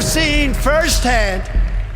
seen firsthand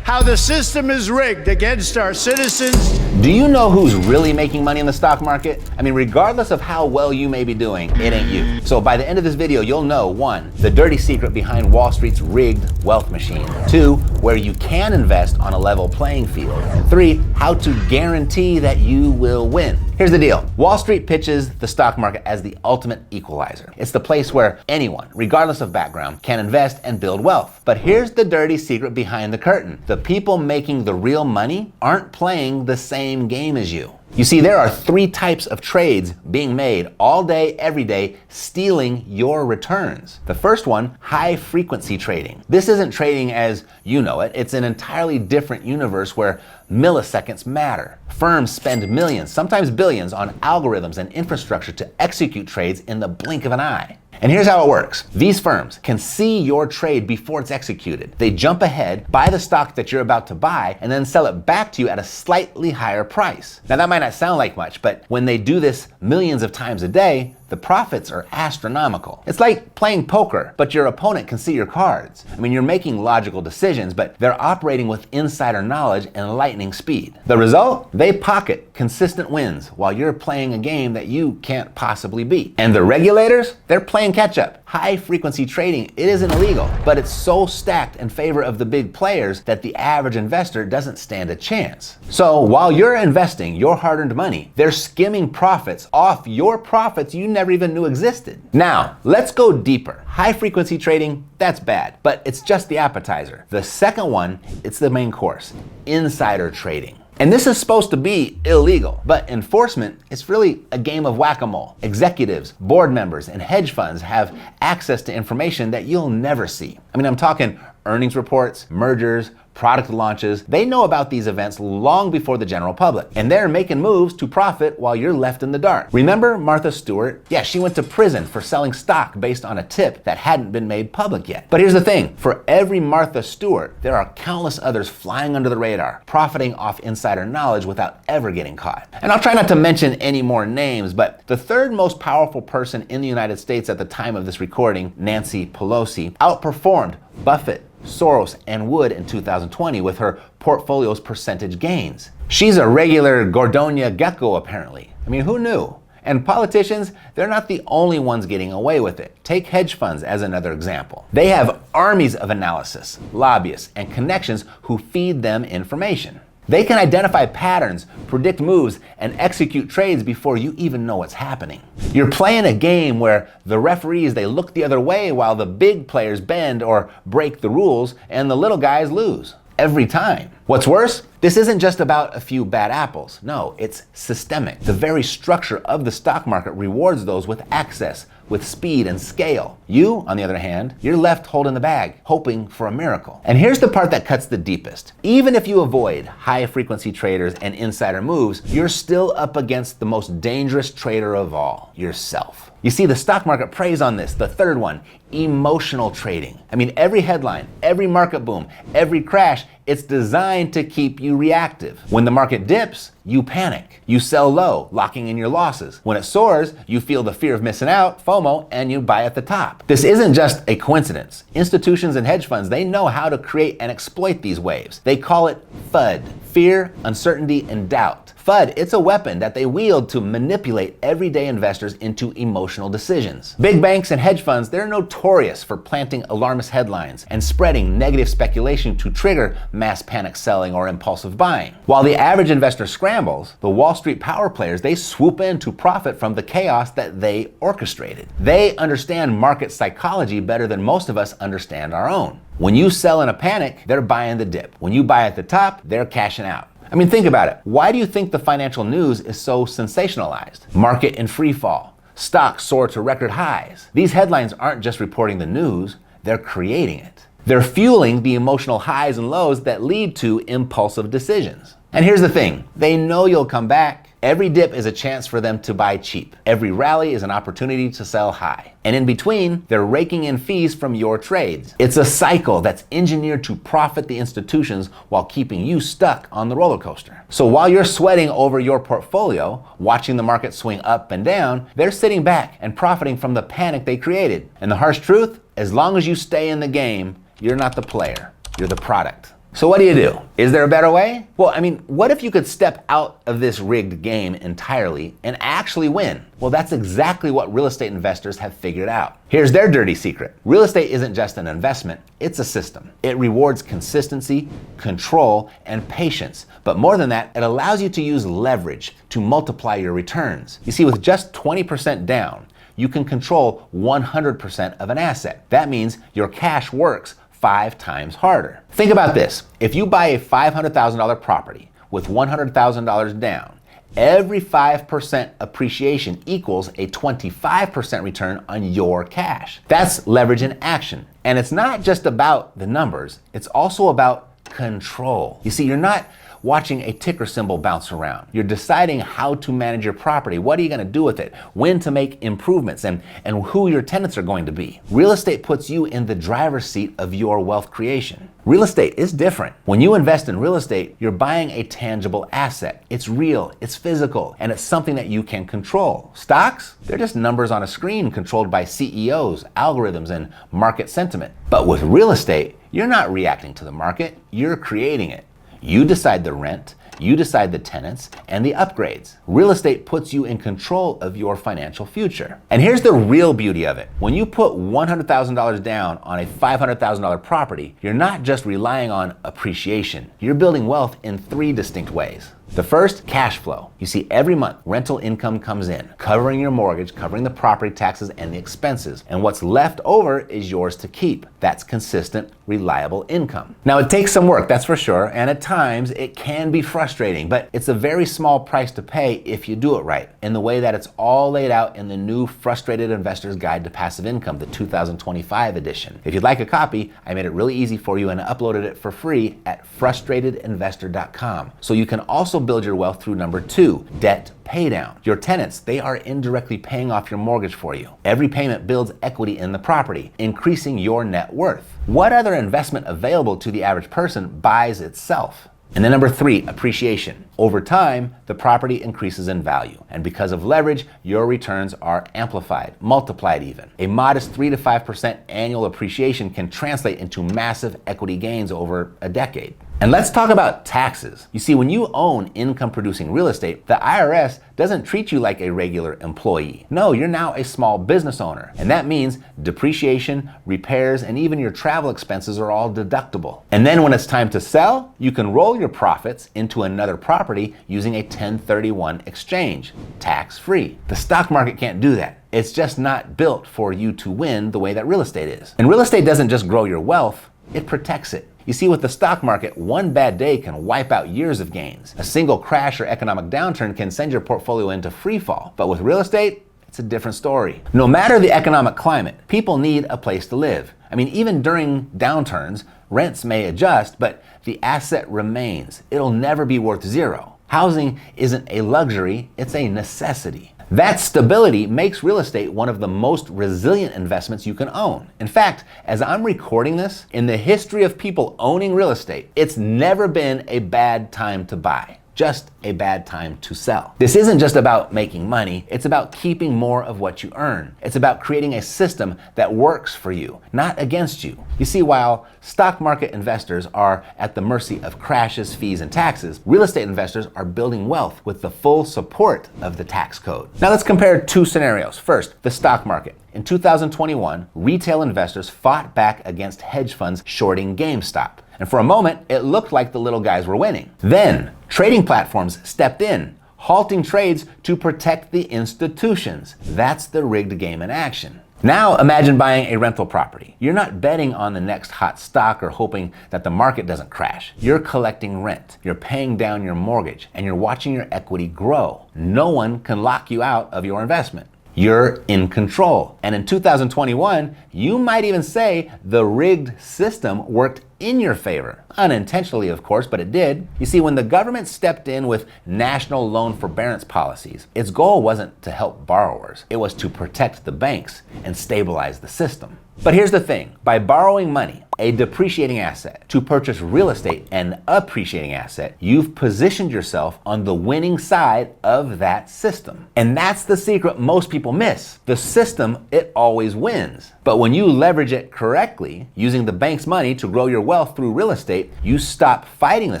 how the system is rigged against our citizens. Do you know who's really making money in the stock market? I mean, regardless of how well you may be doing, it ain't you. So by the end of this video, you'll know 1, the dirty secret behind Wall Street's rigged wealth machine. 2, where you can invest on a level playing field. And 3, how to guarantee that you will win. Here's the deal. Wall Street pitches the stock market as the ultimate equalizer. It's the place where anyone, regardless of background, can invest and build wealth. But here's the dirty secret behind the curtain. The people making the real money aren't playing the same game as you. You see, there are 3 types of trades being made all day, every day, stealing your returns. The first one, high frequency trading. This isn't trading as you know it. It's an entirely different universe where milliseconds matter. Firms spend millions, sometimes billions, on algorithms and infrastructure to execute trades in the blink of an eye. And here's how it works. These firms can see your trade before it's executed. They jump ahead, buy the stock that you're about to buy, and then sell it back to you at a slightly higher price. Now that might not sound like much, but when they do this millions of times a day, the profits are astronomical. It's like playing poker, but your opponent can see your cards. I mean, you're making logical decisions, but they're operating with insider knowledge and lightning speed. The result? They pocket consistent wins while you're playing a game that you can't possibly beat. And the regulators? They're playing catch up. High frequency trading, it isn't illegal, but it's so stacked in favor of the big players that the average investor doesn't stand a chance. So while you're investing your hard-earned money, they're skimming profits off your profits you never even knew existed. Now, let's go deeper. High frequency trading, that's bad, but it's just the appetizer. The second one, it's the main course, insider trading. And this is supposed to be illegal, but enforcement, it's really a game of whack-a-mole. Executives, board members, and hedge funds have access to information that you'll never see. I mean, I'm talking earnings reports, mergers, product launches. They know about these events long before the general public, and they're making moves to profit while you're left in the dark. Remember Martha Stewart? Yeah, she went to prison for selling stock based on a tip that hadn't been made public yet. But here's the thing, for every Martha Stewart, there are countless others flying under the radar, profiting off insider knowledge without ever getting caught. And I'll try not to mention any more names, but the third most powerful person in the United States at the time of this recording, Nancy Pelosi, outperformed Buffett, Soros, and Wood in 2020 with her portfolio's percentage gains. She's a regular Gordonia gecko, apparently. I mean, who knew? And politicians, they're not the only ones getting away with it. Take hedge funds as another example. They have armies of analysis, lobbyists, and connections who feed them information. They can identify patterns, predict moves, and execute trades before you even know what's happening. You're playing a game where the referees, they look the other way while the big players bend or break the rules and the little guys lose. Every time. What's worse? This isn't just about a few bad apples. No, it's systemic. The very structure of the stock market rewards those with access, with speed and scale. You, on the other hand, you're left holding the bag, hoping for a miracle. And here's the part that cuts the deepest. Even if you avoid high frequency traders and insider moves, you're still up against the most dangerous trader of all, yourself. You see, the stock market preys on this, the third one, emotional trading. I mean, every headline, every market boom, every crash, it's designed to keep you reactive. When the market dips, you panic. You sell low, locking in your losses. When it soars, you feel the fear of missing out, FOMO, and you buy at the top. This isn't just a coincidence. Institutions and hedge funds, they know how to create and exploit these waves. They call it FUD, fear, uncertainty, and doubt. FUD, it's a weapon that they wield to manipulate everyday investors into emotional decisions. Big banks and hedge funds, they're notorious for planting alarmist headlines and spreading negative speculation to trigger mass panic selling or impulsive buying. While the average investor scrambles, the Wall Street power players, they swoop in to profit from the chaos that they orchestrated. They understand market psychology better than most of us understand our own. When you sell in a panic, they're buying the dip. When you buy at the top, they're cashing out. I mean, think about it. Why do you think the financial news is so sensationalized? Market in free fall. Stocks soar to record highs. These headlines aren't just reporting the news, they're creating it. They're fueling the emotional highs and lows that lead to impulsive decisions. And here's the thing, they know you'll come back. Every dip is a chance for them to buy cheap. Every rally is an opportunity to sell high. And in between, they're raking in fees from your trades. It's a cycle that's engineered to profit the institutions while keeping you stuck on the roller coaster. So while you're sweating over your portfolio, watching the market swing up and down, they're sitting back and profiting from the panic they created. And the harsh truth, as long as you stay in the game, You're not the player, you're the product. So what do you do? Is there a better way? Well, I mean, what if you could step out of this rigged game entirely and actually win? Well, that's exactly what real estate investors have figured out. Here's their dirty secret. Real estate isn't just an investment, it's a system. It rewards consistency, control, and patience. But more than that, it allows you to use leverage to multiply your returns. You see, with just 20% down, you can control 100% of an asset. That means your cash works 5 times harder. Think about this. If you buy a $500,000 property with $100,000 down, every 5% appreciation equals a 25% return on your cash. That's leverage in action. And it's not just about the numbers, it's also about control. You see, you're not watching a ticker symbol bounce around. You're deciding how to manage your property. What are you going to do with it? When to make improvements and who your tenants are going to be. Real estate puts you in the driver's seat of your wealth creation. Real estate is different. When you invest in real estate, you're buying a tangible asset. It's real, it's physical, and it's something that you can control. Stocks, they're just numbers on a screen controlled by CEOs, algorithms, and market sentiment. But with real estate, you're not reacting to the market, you're creating it. You decide the rent, you decide the tenants, and the upgrades. Real estate puts you in control of your financial future. And here's the real beauty of it. When you put $100,000 down on a $500,000 property, you're not just relying on appreciation. You're building wealth in 3 distinct ways. The first, cash flow. You see, every month, rental income comes in, covering your mortgage, covering the property taxes and the expenses. And what's left over is yours to keep. That's consistent, reliable income. Now, it takes some work, that's for sure, and at times it can be frustrating, but it's a very small price to pay if you do it right, in the way that it's all laid out in the new Frustrated Investor's Guide to Passive Income, the 2025 edition. If you'd like a copy, I made it really easy for you and uploaded it for free at frustratedinvestor.com. So you can also build your wealth through number 2, debt paydown. Your tenants, they are indirectly paying off your mortgage for you. Every payment builds equity in the property, increasing your net worth. What other investment available to the average person buys itself? And then number 3, appreciation. Over time, the property increases in value. And because of leverage, your returns are amplified, multiplied even. A modest 3 to 5% annual appreciation can translate into massive equity gains over a decade. And let's talk about taxes. You see, when you own income-producing real estate, the IRS doesn't treat you like a regular employee. No, you're now a small business owner. And that means depreciation, repairs, and even your travel expenses are all deductible. And then when it's time to sell, you can roll your profits into another property using a 1031 exchange, tax-free. The stock market can't do that. It's just not built for you to win the way that real estate is. And real estate doesn't just grow your wealth, it protects it. You see, with the stock market, one bad day can wipe out years of gains. A single crash or economic downturn can send your portfolio into free fall. But with real estate, it's a different story. No matter the economic climate, people need a place to live. I mean, even during downturns, rents may adjust, but the asset remains. It'll never be worth zero. Housing isn't a luxury, it's a necessity. That stability makes real estate one of the most resilient investments you can own. In fact, as I'm recording this, in the history of people owning real estate, it's never been a bad time to buy, just a bad time to sell. This isn't just about making money, it's about keeping more of what you earn. It's about creating a system that works for you, not against you. You see, while stock market investors are at the mercy of crashes, fees, and taxes, real estate investors are building wealth with the full support of the tax code. Now let's compare 2 scenarios. First, the stock market. In 2021, retail investors fought back against hedge funds shorting GameStop. And for a moment, it looked like the little guys were winning. Then, trading platforms stepped in, halting trades to protect the institutions. That's the rigged game in action. Now imagine buying a rental property. You're not betting on the next hot stock or hoping that the market doesn't crash. You're collecting rent, you're paying down your mortgage, and you're watching your equity grow. No one can lock you out of your investment. You're in control. And in 2021, you might even say the rigged system worked in your favor. Unintentionally, of course, but it did. You see, when the government stepped in with national loan forbearance policies, its goal wasn't to help borrowers. It was to protect the banks and stabilize the system. But here's the thing, by borrowing money a depreciating asset. To purchase real estate, an appreciating asset, you've positioned yourself on the winning side of that system. And that's the secret most people miss. The system, it always wins. But when you leverage it correctly, using the bank's money to grow your wealth through real estate, you stop fighting the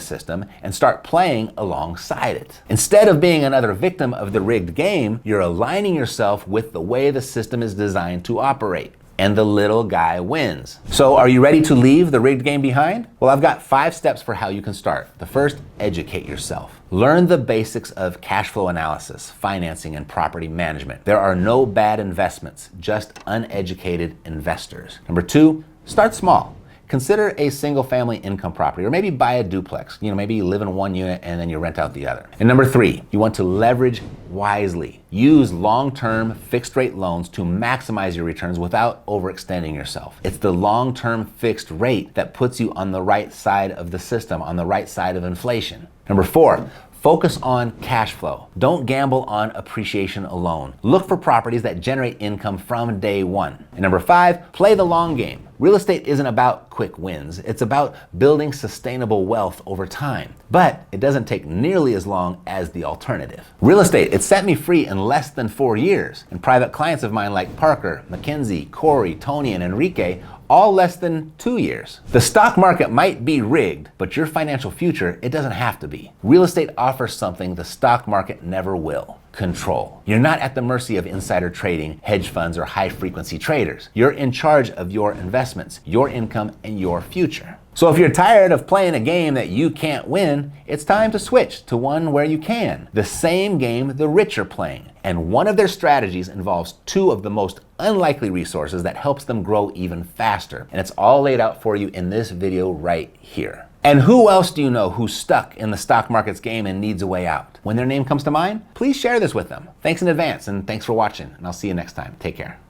system and start playing alongside it. Instead of being another victim of the rigged game, you're aligning yourself with the way the system is designed to operate. And the little guy wins. So are you ready to leave the rigged game behind? Well, I've got 5 steps for how you can start. The first, educate yourself. Learn the basics of cash flow analysis, financing, and property management. There are no bad investments, just uneducated investors. Number 2, start small. Consider a single family income property, or maybe buy a duplex. Maybe you live in one unit and then you rent out the other. And number 3, you want to leverage wisely. Use long-term fixed rate loans to maximize your returns without overextending yourself. It's the long-term fixed rate that puts you on the right side of the system, on the right side of inflation. Number 4, focus on cash flow. Don't gamble on appreciation alone. Look for properties that generate income from day one. And number 5, play the long game. Real estate isn't about quick wins. It's about building sustainable wealth over time. But it doesn't take nearly as long as the alternative. Real estate, it set me free in less than 4 years. And private clients of mine like Parker, Mackenzie, Corey, Tony, and Enrique, all less than 2 years. The stock market might be rigged, but your financial future, it doesn't have to be. Real estate offers something the stock market never will: control. You're not at the mercy of insider trading, hedge funds, or high-frequency traders. You're in charge of your investments, your income, and your future. So if you're tired of playing a game that you can't win, it's time to switch to one where you can. The same game the rich are playing. And one of their strategies involves 2 of the most unlikely resources that helps them grow even faster. And it's all laid out for you in this video right here. And who else do you know who's stuck in the stock market's game and needs a way out? When their name comes to mind, please share this with them. Thanks in advance, and thanks for watching, and I'll see you next time. Take care.